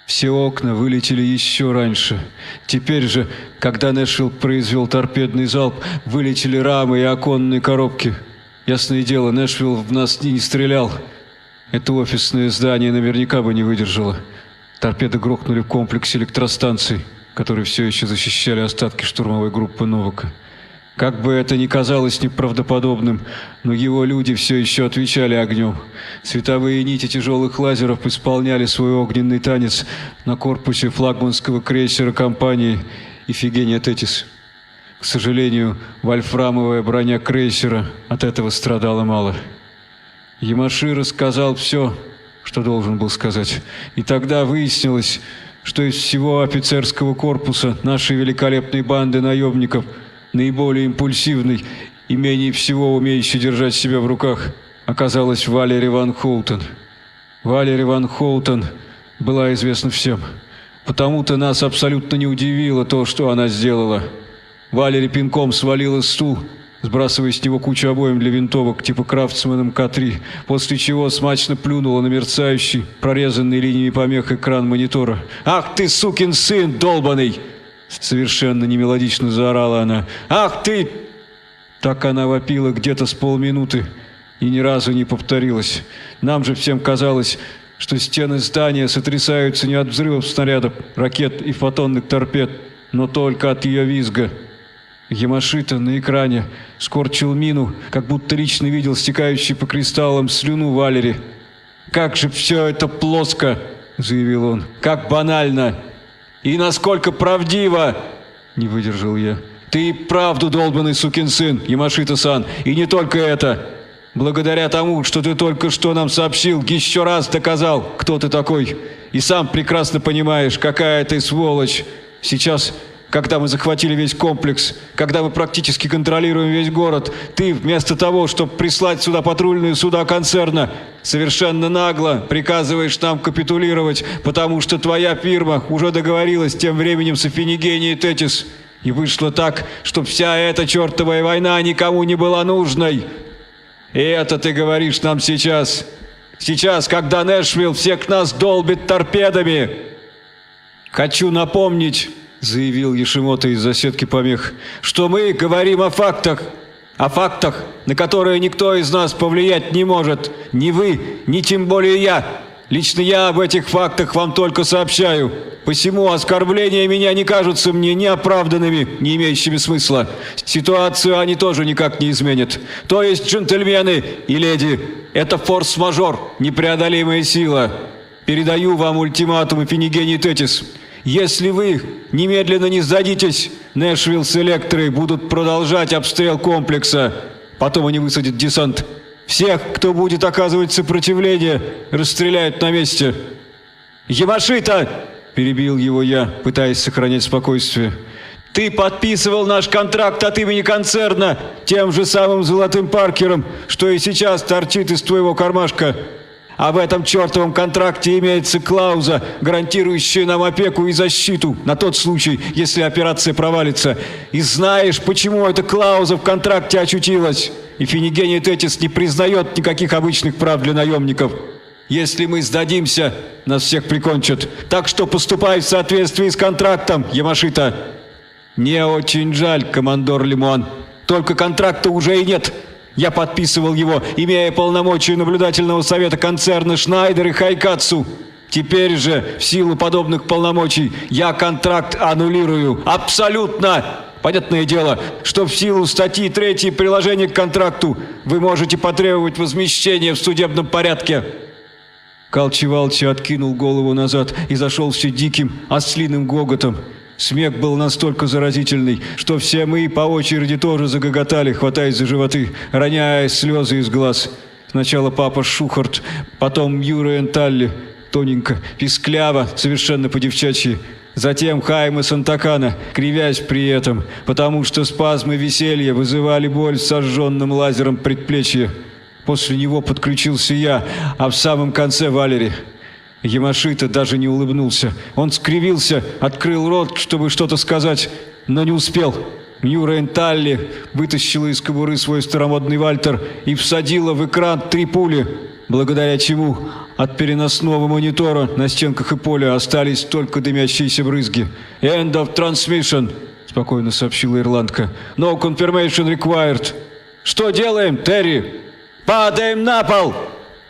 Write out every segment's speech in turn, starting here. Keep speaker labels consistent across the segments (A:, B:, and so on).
A: Все окна вылетели еще раньше. Теперь же, когда Нэшвилл произвел торпедный залп, вылетели рамы и оконные коробки. Ясное дело, Нэшвилл в нас не стрелял. Это офисное здание наверняка бы не выдержало. Торпеды грохнули в комплексе электростанций, которые все еще защищали остатки штурмовой группы Новака. Как бы это ни казалось неправдоподобным, но его люди все еще отвечали огнем. Световые нити тяжелых лазеров исполняли свой огненный танец на корпусе флагманского крейсера компании «Ифигения Тетис». К сожалению, вольфрамовая броня крейсера от этого страдала мало. Ямаши рассказал все, что должен был сказать. И тогда выяснилось, что из всего офицерского корпуса нашей великолепной банды наемников наиболее импульсивный и менее всего умеющий держать себя в руках оказалась Валери Ван Хоутен. Валери Ван Хоутен была известна всем. Потому-то нас абсолютно не удивило то, что она сделала. Валери пинком свалила стул, сбрасывая с него кучу обоим для винтовок типа Крафтсман МК-3, после чего смачно плюнула на мерцающий, прорезанный линиями помех экран монитора. «Ах ты, сукин сын долбаный!» Совершенно немелодично заорала она. «Ах ты!» Так она вопила где-то с полминуты и ни разу не повторилась. Нам же всем казалось, что стены здания сотрясаются не от взрывов снарядов, ракет и фотонных торпед, но только от ее визга. Ямашита на экране скорчил мину, как будто лично видел стекающий по кристаллам слюну Валери. «Как же все это плоско!» — заявил он. «Как банально! И насколько правдиво!» — не выдержал я. «Ты и правду долбанный сукин сын, Ямашита-сан, и не только это! Благодаря тому, что ты только что нам сообщил, еще раз доказал, кто ты такой, и сам прекрасно понимаешь, какая ты сволочь! Сейчас, когда мы захватили весь комплекс, когда мы практически контролируем весь город, ты вместо того, чтобы прислать сюда патрульные суда концерна, совершенно нагло приказываешь нам капитулировать, потому что твоя фирма уже договорилась тем временем с Ифигенией Тетис. И вышло так, что вся эта чертовая война никому не была нужной. И это ты говоришь нам сейчас. Сейчас, когда Нэшвилл всех нас долбит торпедами. Хочу напомнить, заявил Яшимото из засетки помех, что мы говорим о фактах, на которые никто из нас повлиять не может, ни вы, ни тем более я. Лично я об этих фактах вам только сообщаю. Посему оскорбления меня не кажутся мне ни оправданными, ни имеющими смысла. Ситуацию они тоже никак не изменят. То есть, джентльмены и леди, это форс-мажор, непреодолимая сила. Передаю вам ультиматум Ифигении Тетис. Если вы немедленно не сдадитесь, Нэшвилл с Электрой будут продолжать обстрел комплекса. Потом они высадят десант. Всех, кто будет оказывать сопротивление, расстреляют на месте. «Ямашита!» – перебил его я, пытаясь сохранять спокойствие. «Ты подписывал наш контракт от имени концерна тем же самым золотым Паркером, что и сейчас торчит из твоего кармашка. А в этом чертовом контракте имеется клауза, гарантирующая нам опеку и защиту на тот случай, если операция провалится. И знаешь, почему эта клауза в контракте очутилась? Ифигения Тетис не признает никаких обычных прав для наемников. Если мы сдадимся, нас всех прикончат. Так что поступай в соответствии с контрактом, Ямашита». «Мне очень жаль, командор Лимон. Только контракта уже и нет. Я подписывал его, имея полномочия наблюдательного совета концерна Шнайдер и Хайкатсу. Теперь же, в силу подобных полномочий, я контракт аннулирую. Абсолютно! Понятное дело, что в силу статьи 3 приложения к контракту вы можете потребовать возмещения в судебном порядке». Калчи Валчи откинул голову назад и зашелся диким, ослиным гоготом. Смех был настолько заразительный, что все мы по очереди тоже загоготали, хватаясь за животы, роняя слезы из глаз. Сначала папа Шухарт, потом Юра Энталли, тоненько, пискляво, совершенно по-девчачьи. Затем Хайме Сантакана, кривясь при этом, потому что спазмы веселья вызывали боль в сожженном лазером предплечье. После него подключился я, а в самом конце Валери. Ямашита даже не улыбнулся. Он скривился, открыл рот, чтобы что-то сказать, но не успел. Мьюра Энталли вытащила из кобуры свой старомодный Вальтер и всадила в экран 3 пули. благодаря чему от переносного монитора на стенках и поле остались только дымящиеся брызги. «End of transmission», — спокойно сообщила ирландка. «No confirmation required». «Что делаем, Терри?» «Падаем на пол!»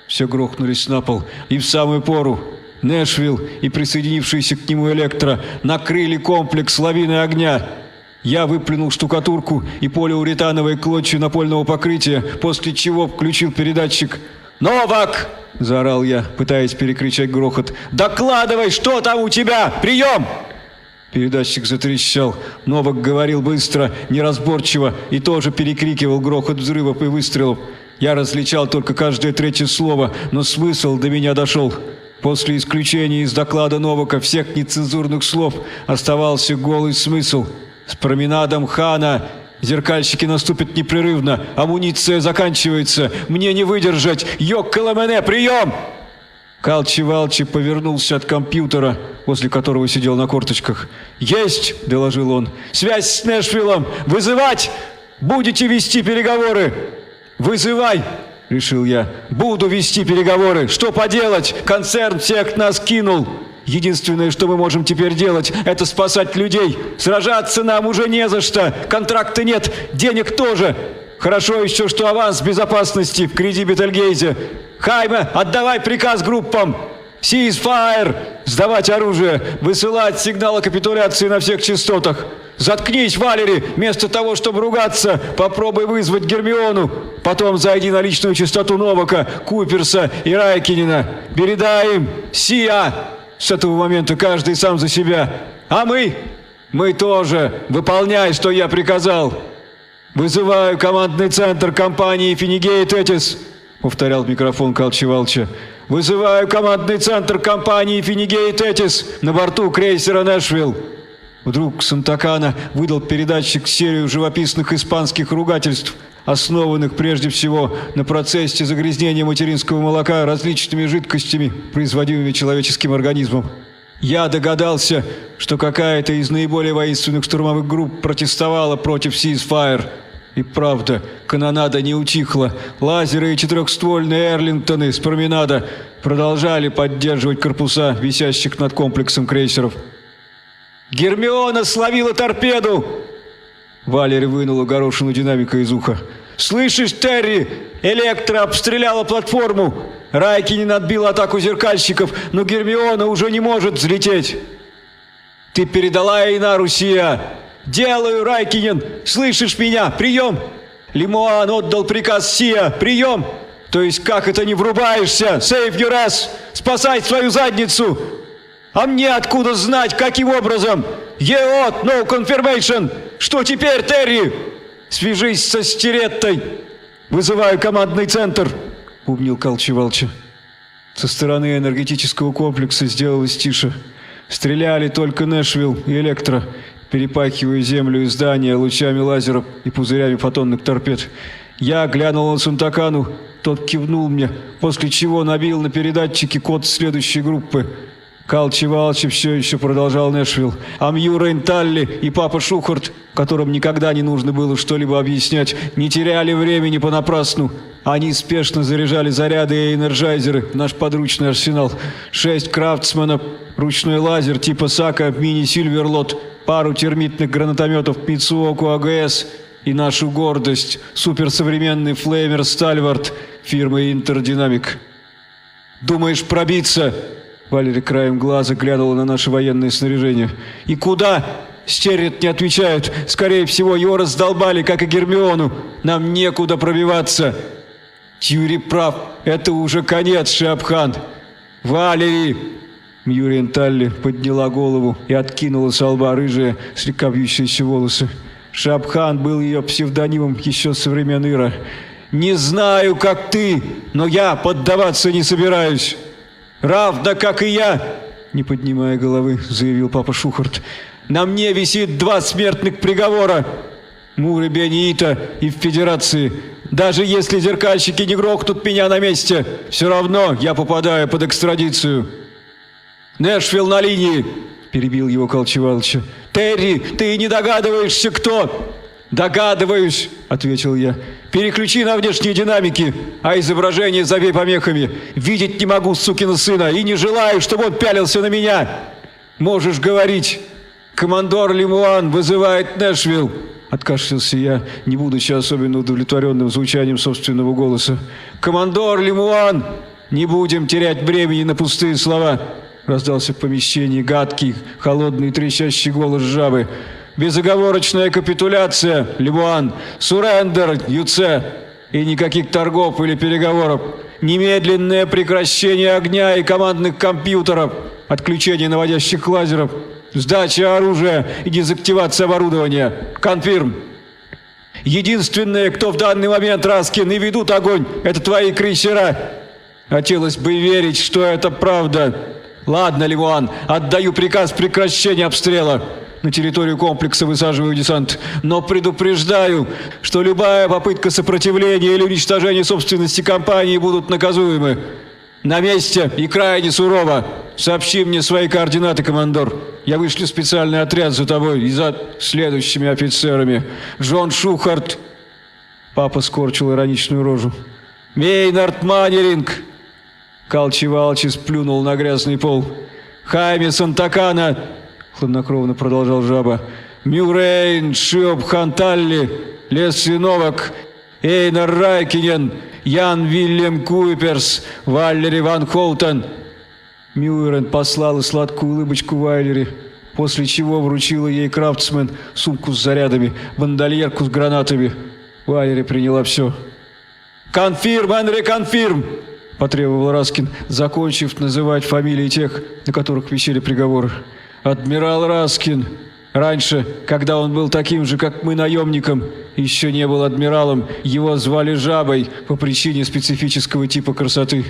A: Все грохнулись на пол, и в самую пору. Нэшвилл и присоединившиеся к нему Электро накрыли комплекс лавиной огня. Я выплюнул штукатурку и полиуретановые клочья напольного покрытия, после чего включил передатчик. «Новак!» – заорал я, пытаясь перекричать грохот. «Докладывай, что там у тебя! Прием!» Передатчик затрещал. Новак говорил быстро, неразборчиво и тоже перекрикивал грохот взрывов и выстрелов. Я различал только каждое третье слово, но смысл до меня дошел. После исключения из доклада Новака всех нецензурных слов оставался голый смысл. С променадом Хана зеркальщики наступят непрерывно, амуниция заканчивается, мне не выдержать, Йок-Каламене, прием! Калчи-Валчи повернулся от компьютера, возле которого сидел на корточках. «Есть!» – доложил он. «Связь с Нэшвиллом! Вызывать! Будете вести переговоры!» «Вызывай!» – решил я. «Буду вести переговоры! Что поделать? Концерн всех нас кинул! Единственное, что мы можем теперь делать, это спасать людей! Сражаться нам уже не за что! Контракта нет! Денег тоже! Хорошо еще, что аванс безопасности в кредит Бетельгейзе! Хайме, отдавай приказ группам! Ceasefire! Сдавать оружие! Высылать сигналы капитуляции на всех частотах! Заткнись, Валери! Вместо того, чтобы ругаться, попробуй вызвать Гермиону! Потом зайди на личную частоту Новака, Куперса и Райкинена! Передай им! Сия! С этого момента каждый сам за себя! А мы? Мы тоже! Выполняй, что я приказал! Вызываю командный центр компании «Финигей Тетис», — повторял в микрофон Калчи-Валчи. «Вызываю командный центр компании «Финигей Тетис» на борту крейсера «Нэшвилл». Вдруг Сантакана выдал передатчик серию живописных испанских ругательств, основанных прежде всего на процессе загрязнения материнского молока различными жидкостями, производимыми человеческим организмом. Я догадался, что какая-то из наиболее воинственных штурмовых групп протестовала против Ceasefire. И правда, канонада не утихла. Лазеры и четырехствольные Эрлингтоны с променада продолжали поддерживать корпуса, висящих над комплексом крейсеров. «Гермиона словила торпеду!» Валери вынула горошину динамика из уха. «Слышишь, Терри? Электро обстреляла платформу! Райкинен отбил атаку зеркальщиков, но Гермиона уже не может взлететь!» «Ты передала ей на Русия!» «Делаю, Райкинен! Слышишь меня? Прием!» «Лимуан отдал приказ Сия! Прием!» «То есть как это не врубаешься? Save your ass! Спасай свою задницу!» «А мне откуда знать, каким образом?» «Еот, no confirmation!» «Что теперь, Терри?» «Свяжись со Стереттой!» «Вызываю командный центр!» — бубнил Калчи-Валчи. Со стороны энергетического комплекса сделалось тише. Стреляли только Нэшвилл и Электро, перепахивая землю и здания лучами лазеров и пузырями фотонных торпед. Я глянул на Сантакану, тот кивнул мне, после чего набил на передатчике код следующей группы. Калчи-Валчи все еще продолжал Нэшвилл, а Мьюрейн Талли и папа Шухарт, которым никогда не нужно было что-либо объяснять, не теряли времени понапрасну. Они спешно заряжали заряды и энерджайзеры в наш подручный арсенал. 6 крафтсменов, ручной лазер типа Сака мини-Сильверлот, пару термитных гранатометов Мицуоку АГС и нашу гордость, суперсовременный флеймер Стальвард фирмы Интердинамик. «Думаешь пробиться?» Валери краем глаза глянула на наше военное снаряжение. «И куда?» Стерет не отвечают. Скорее всего, его раздолбали, как и Гермиону. Нам некуда пробиваться. Тьюри прав. Это уже конец, Шиабхан. «Валери!» Мьюрейн Талли подняла голову и откинула со лба рыжие, слегка вьющиеся волосы. Шиабхан был ее псевдонимом еще со времен Ира. «Не знаю, как ты, но я поддаваться не собираюсь». «Равно, как и я!» Не поднимая головы, заявил папа Шухарт. «На мне висит 2 смертных приговора. Муры Бениита и в Федерации. Даже если зеркальщики не грохнут меня на месте, все равно я попадаю под экстрадицию». «Нэшвилл на линии!» – перебил его Калчи-Валчи. «Терри, ты не догадываешься, кто?» «Догадываюсь», – ответил я. Переключи на внешние динамики, а изображение забей помехами. Видеть не могу сукина сына и не желаю, чтобы он пялился на меня. Можешь говорить. Командор Лемуан вызывает Нэшвилл. Откашлялся я, не будучи особенно удовлетворенным звучанием собственного голоса. «Командор Лемуан! Не будем терять времени на пустые слова!» Раздался в помещении гадкий, холодный, трещащий голос жабы. «Безоговорочная капитуляция, Лемуан! Суррендер, Юце! И никаких торгов или переговоров! Немедленное прекращение огня и командных компьютеров! Отключение наводящих лазеров! Сдача оружия и дезактивация оборудования! Конфирм! Единственное, кто в данный момент, Раскин, и ведут огонь, это твои крейсера! Хотелось бы верить, что это правда! Ладно, Лемуан, отдаю приказ прекращения обстрела. На территорию комплекса высаживаю десант. Но предупреждаю, что любая попытка сопротивления или уничтожения собственности компании будут наказуемы. На месте и крайне сурово. Сообщи мне свои координаты, командор. Я вышлю специальный отряд за тобой и за следующими офицерами. Джон Шухарт. Папа скорчил ироничную рожу. Мейнард Маннеринг. Калчи-Валчи сплюнул на грязный пол. Хайме Сантакана, хладнокровно продолжал жаба. Мюррейн Шиоб Ханталли, Лесли Новак, Эйнар Райкинен, Ян Вильям Куиперс, Валери Ван Хоутен. Мюррейн послала сладкую улыбочку Вайлери, после чего вручила ей Крафтсмен сумку с зарядами, бандольерку с гранатами. Вайлери приняла все. «Конфирм, Энри, конфирм!» — потребовал Раскин, закончив называть фамилии тех, на которых висели приговоры. «Адмирал Раскин. Раньше, когда он был таким же, как мы, наемником, еще не был адмиралом, его звали Жабой по причине специфического типа красоты».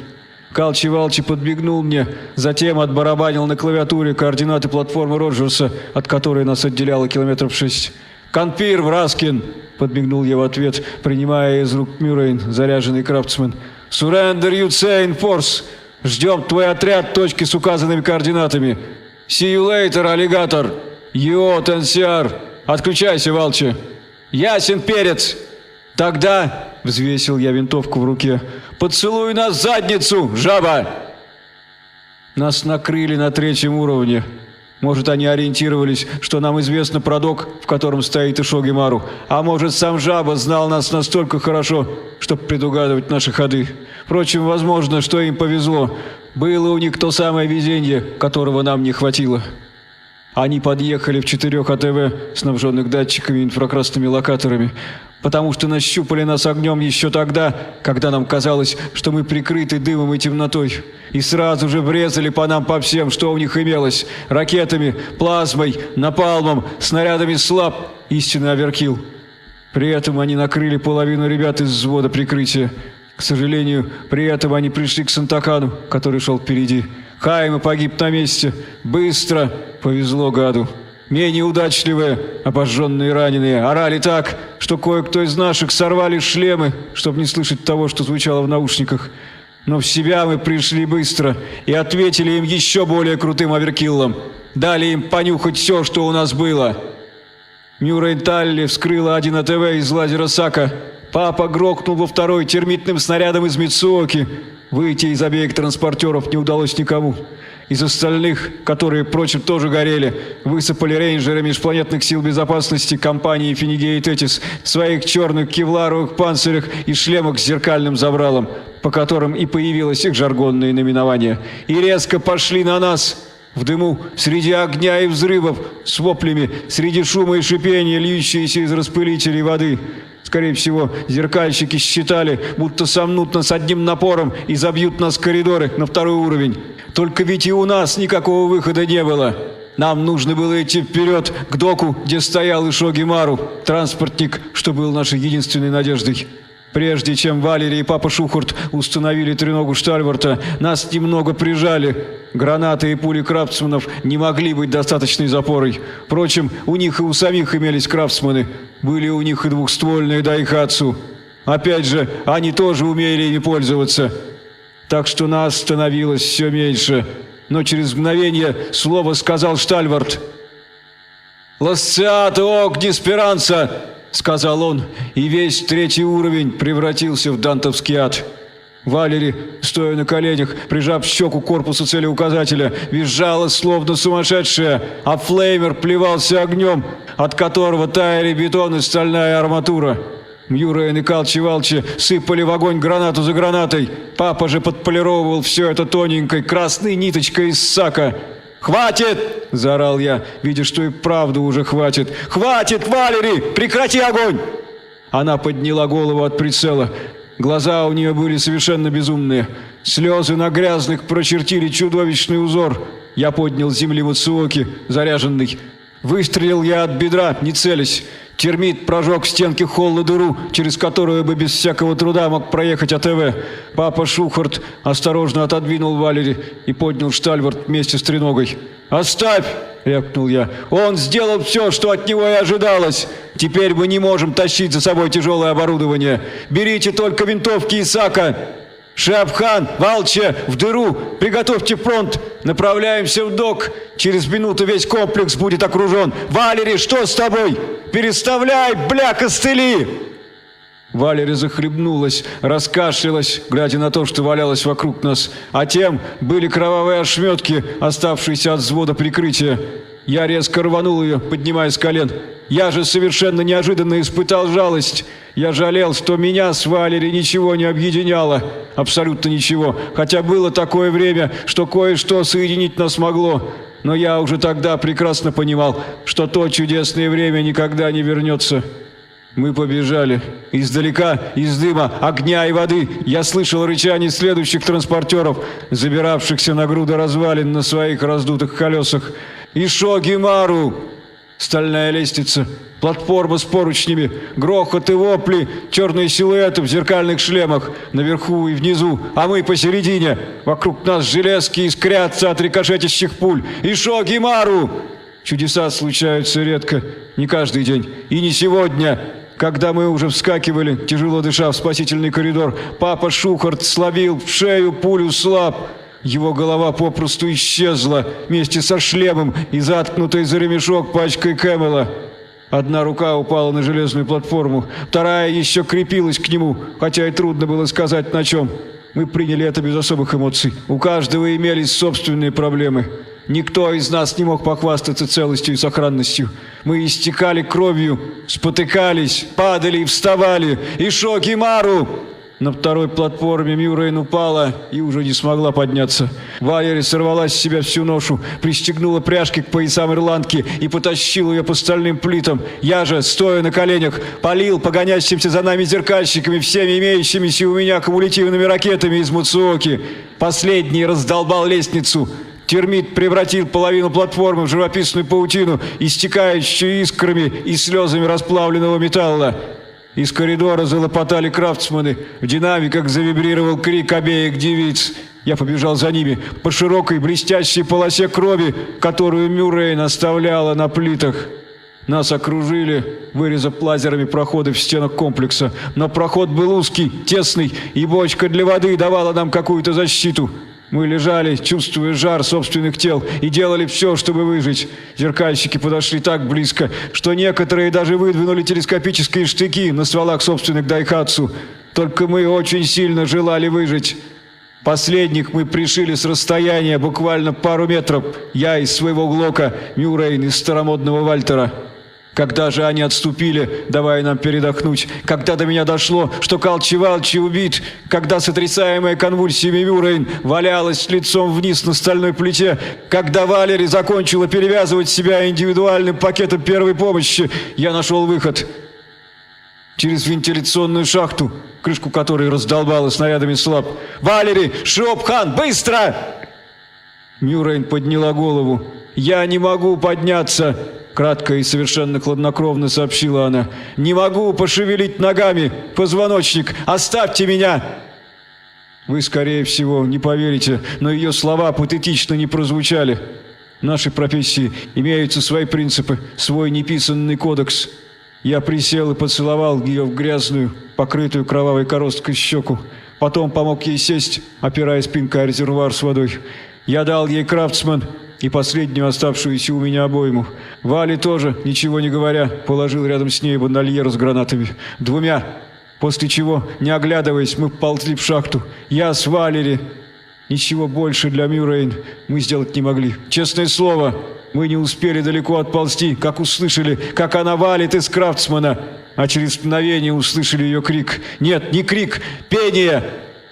A: Калчи-Валчи подбегнул мне, затем отбарабанил на клавиатуре координаты платформы Роджерса, от которой нас отделяло километров 6. «Конфирм, Раскин!» — подмигнул я в ответ, принимая из рук Мюррейн заряженный Крафтсмен. «Surrender Юце Форс! Ждем твой отряд точки с указанными координатами. See you later, аллигатор! Йот НСР! Отключайся, Валчи!» «Ясен перец!» «Тогда...» — взвесил я винтовку в руке. «Поцелуй нас в задницу, жаба!» Нас накрыли на 3-м уровне. Может, они ориентировались, что нам известно про док, в котором стоит Ишоги Мару. А может, сам жаба знал нас настолько хорошо, чтобы предугадывать наши ходы. Впрочем, возможно, что им повезло. Было у них то самое везение, которого нам не хватило. Они подъехали в 4 АТВ, снабженных датчиками и инфракрасными локаторами, потому что нащупали нас огнем еще тогда, когда нам казалось, что мы прикрыты дымом и темнотой, и сразу же врезали по нам по всем, что у них имелось: ракетами, плазмой, напалмом, снарядами СЛАП, истинный оверкилл. При этом они накрыли половину ребят из взвода прикрытия. К сожалению, при этом они пришли к Сантакану, который шел впереди. Хайме погиб на месте. Быстро. Повезло гаду. Менее удачливые, обожженные и раненые, орали так, что кое-кто из наших сорвали шлемы, чтобы не слышать того, что звучало в наушниках. Но в себя мы пришли быстро и ответили им еще более крутым оверкиллом. Дали им понюхать все, что у нас было. Мюррейн Талли вскрыла 1 АТВ из лазера Сака. Папа грохнул во 2-й термитным снарядом из Мицуоки. Выйти из обеих транспортеров не удалось никому. Из остальных, которые, впрочем, тоже горели, высыпали рейнджеры межпланетных сил безопасности компании Финигей и Тетис в своих черных кевларовых панцирях и шлемах с зеркальным забралом, по которым и появилось их жаргонное наименование, и резко пошли на нас. В дыму, среди огня и взрывов, с воплями, среди шума и шипения, льющиеся из распылителей воды. Скорее всего, зеркальщики считали, будто сомнут нас одним напором и забьют нас в коридоры на 2-й уровень. Только ведь и у нас никакого выхода не было. Нам нужно было идти вперед, к доку, где стоял Ишоги Мару, транспортник, что был нашей единственной надеждой. Прежде чем Валери и папа Шухарт установили треногу Штальварта, нас немного прижали. Гранаты и пули крафтсманов не могли быть достаточной запорой. Впрочем, у них и у самих имелись крафтсманы. Были у них и двухствольные дайхатсу. Опять же, они тоже умели ими пользоваться. Так что нас становилось все меньше. Но через мгновение слово сказал Штальварт. «Ласциато огни спиранца! — сказал он, и весь третий уровень превратился в дантовский ад. Валери, стоя на коленях, прижав щеку к корпусу целеуказателя, визжала, словно сумасшедшая, а Флеймер плевался огнем, от которого таяли бетон и стальная арматура. Мьюрейн и Калчи-Валчи сыпали в огонь гранату за гранатой. Папа же подполировывал все это тоненькой красной ниточкой из сака. «Хватит!» – заорал я, видя, что и правда уже хватит. «Хватит, Валери! Прекрати огонь!» Она подняла голову от прицела. Глаза у нее были совершенно безумные. Слезы на грязных прочертили чудовищный узор. Я поднял с земли Мацуоки, заряженный. Выстрелил я от бедра, не целясь. Термит прожег в стенке холла дыру, через которую бы без всякого труда мог проехать АТВ. Папа Шухарт осторожно отодвинул Валери и поднял штальвард вместе с треногой. «Оставь!» — рявкнул я. «Он сделал все, что от него и ожидалось. Теперь мы не можем тащить за собой тяжелое оборудование. Берите только винтовки и сака. Шиабхан, Валче, в дыру! Приготовьте фронт! Направляемся в док! Через минуту весь комплекс будет окружен! Валери, что с тобой? Переставляй, бля, костыли!» Валери захлебнулась, раскашлялась, глядя на то, что валялось вокруг нас. А тем были кровавые ошметки, оставшиеся от взвода прикрытия. Я резко рванул ее, поднимая с колен. Я же совершенно неожиданно испытал жалость. Я жалел, что меня с Валери ничего не объединяло. Абсолютно ничего. Хотя было такое время, что кое-что соединить нас могло. Но я уже тогда прекрасно понимал, что то чудесное время никогда не вернется. Мы побежали. Издалека, из дыма, огня и воды я слышал рычание следующих транспортеров, забиравшихся на груды развалин на своих раздутых колесах. «Ишогимару!» Стальная лестница, платформа с поручнями, грохот и вопли, черные силуэты в зеркальных шлемах, наверху и внизу, а мы посередине. Вокруг нас железки искрятся от рикошетящих пуль. «Ишогимару!» Чудеса случаются редко, не каждый день, и не сегодня. Когда мы уже вскакивали, тяжело дыша, в спасительный коридор, папа Шухарт словил в шею пулю слаб. Его голова попросту исчезла вместе со шлемом и заткнутой за ремешок пачкой Кэмела. Одна рука упала на железную платформу, вторая еще крепилась к нему, хотя и трудно было сказать на чем. Мы приняли это без особых эмоций. У каждого имелись собственные проблемы. Никто из нас не мог похвастаться целостью и сохранностью. Мы истекали кровью, спотыкались, падали и вставали. «Ишогимару!» На второй платформе Мьюрейн упала и уже не смогла подняться. Валери сорвала с себя всю ношу, пристегнула пряжки к поясам ирландки и потащила ее по стальным плитам. Я же, стоя на коленях, палил по гонящимся за нами зеркальщиками всеми имеющимися у меня кумулятивными ракетами из Муцуоки. Последний раздолбал лестницу. Термит превратил половину платформы в живописную паутину, истекающую искрами и слезами расплавленного металла. Из коридора залопотали крафтсмены. В динамиках завибрировал крик обеих девиц. Я побежал за ними по широкой блестящей полосе крови, которую Мьюрейн оставляла на плитах. Нас окружили, вырезав лазерами проходы в стенах комплекса. Но проход был узкий, тесный, и бочка для воды давала нам какую-то защиту. Мы лежали, чувствуя жар собственных тел, и делали все, чтобы выжить. Зеркальщики подошли так близко, что некоторые даже выдвинули телескопические штыки на стволах собственных дайхатсу. Только мы очень сильно желали выжить. Последних мы пришили с расстояния буквально пару метров. Я из своего глока, Мьюрейн из старомодного Вальтера. Когда же они отступили, давая нам передохнуть, когда до меня дошло, что Калчи-Валчи убит, когда сотрясаемая конвульсиями Мьюрейн валялась лицом вниз на стальной плите, когда Валери закончила перевязывать себя индивидуальным пакетом первой помощи, я нашел выход. Через вентиляционную шахту, крышку которой раздолбала снарядами слаб. «Валери! Шиабхан! Быстро!» Мьюрейн подняла голову. «Я не могу подняться!» Кратко и совершенно хладнокровно сообщила она. «Не могу пошевелить ногами! Позвоночник! Оставьте меня!» Вы, скорее всего, не поверите, но ее слова патетично не прозвучали. В нашей профессии имеются свои принципы, свой неписанный кодекс. Я присел и поцеловал ее в грязную, покрытую кровавой коросткой щеку. Потом помог ей сесть, опирая спинкой о резервуар с водой. Я дал ей крафтсмен, и последнюю оставшуюся у меня обойму. Вали тоже, ничего не говоря, положил рядом с ней бандольеру с гранатами. 2. После чего, не оглядываясь, мы ползли в шахту. Я с Валери. Ничего больше для Мюррейн мы сделать не могли. Честное слово, мы не успели далеко отползти, как услышали, как она валит из Крафтсмана, а через мгновение услышали ее крик. Нет, не крик, пение!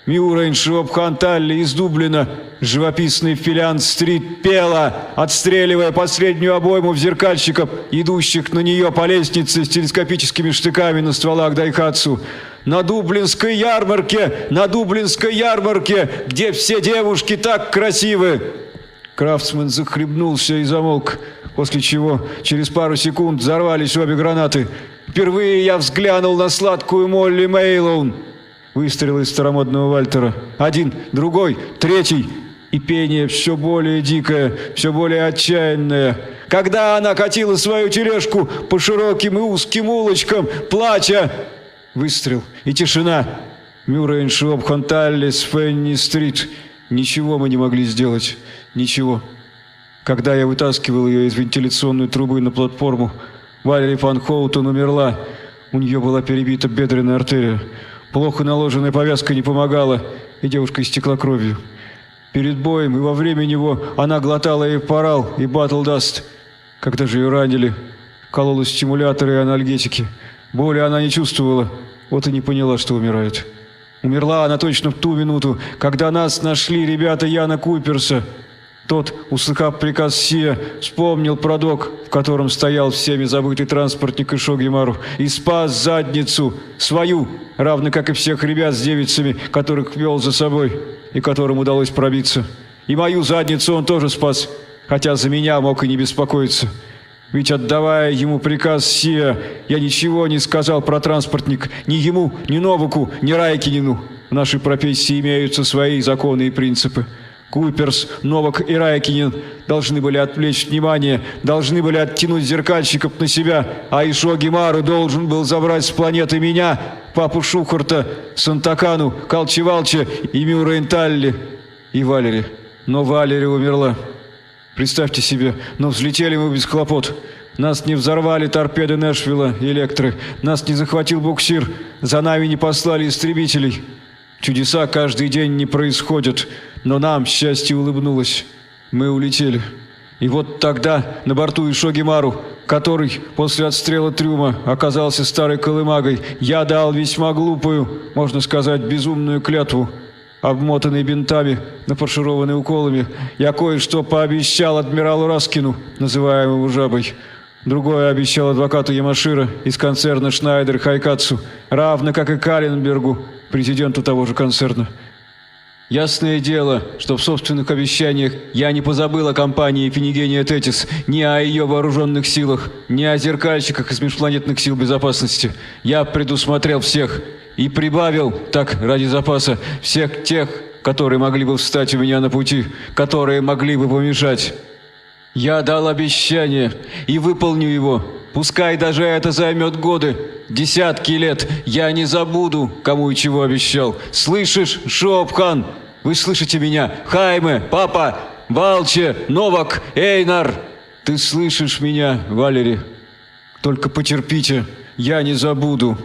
A: Мюррейн Шиопханталли из Дублина, живописный Филиан-стрит, пела, отстреливая последнюю обойму в зеркальщиков, идущих на нее по лестнице с телескопическими штыками на стволах дайхатсу. На Дублинской ярмарке, где все девушки так красивы!» Крафтсман захлебнулся и замолк, после чего через пару секунд взорвались обе гранаты. Впервые я взглянул на сладкую Молли Мейлоун. Выстрел из старомодного Вальтера. 1, 2, 3. И пение все более дикое, все более отчаянное. Когда она катила свою тележку по широким и узким улочкам, плача. Выстрел и тишина. Мюррейн Шиопханталли с Фенни-стрит. Ничего мы не могли сделать. Ничего. Когда я вытаскивал ее из вентиляционной трубы на платформу, Валери фан Хоутон умерла. У нее была перебита бедренная артерия. Плохо наложенная повязка не помогала, и девушка истекла кровью. Перед боем и во время него она глотала и парал, и батлдаст. Когда же ее ранили, колола стимуляторы и анальгетики. Боли она не чувствовала, вот и не поняла, что умирает. Умерла она точно в ту минуту, когда нас нашли ребята Яна Куперса. Тот, услыхав приказ Сия, вспомнил про док, в котором стоял всеми забытый транспортник Ишогимару, и спас задницу, свою, равно как и всех ребят с девицами, которых вел за собой, и которым удалось пробиться. И мою задницу он тоже спас, хотя за меня мог и не беспокоиться. Ведь, отдавая ему приказ Сия, я ничего не сказал про транспортник ни ему, ни Новаку, ни Райкинину. В нашей профессии имеются свои законы и принципы. Куперс, Новак и Райкинен должны были отвлечь внимание, должны были оттянуть зеркальщиков на себя, а Ишогимару должен был забрать с планеты меня, папу Шухарта, Сантакану, Калчевалча и Мюррейн Талли и Валери. Но Валери умерла. Представьте себе, но взлетели мы без хлопот. Нас не взорвали торпеды Нэшвилла и Электры, нас не захватил буксир, за нами не послали истребителей. Чудеса каждый день не происходят, но нам счастье улыбнулось. Мы улетели. И вот тогда на борту Ишогимару, который после отстрела трюма оказался старой колымагой, я дал весьма глупую, можно сказать, безумную клятву. Обмотанный бинтами, нафаршированный уколами, я кое-что пообещал адмиралу Раскину, называемому Жабой. Другое обещал адвокату Ямашира из концерна Шнайдер Хайкатсу, равно как и Каленбергу, президенту того же концерна. Ясное дело, что в собственных обещаниях я не позабыл о компании Финигения Тетис, ни о ее вооруженных силах, ни о зеркальщиках из межпланетных сил безопасности. Я предусмотрел всех и прибавил, так, ради запаса, всех тех, которые могли бы встать у меня на пути, которые могли бы помешать. Я дал обещание и выполню его. Пускай даже это займет годы, десятки лет. Я не забуду, кому и чего обещал. Слышишь, Шиопхан? Вы слышите меня? Хайме, папа, Валче, Новак, Эйнар. Ты слышишь меня, Валери? Только потерпите, я не забуду.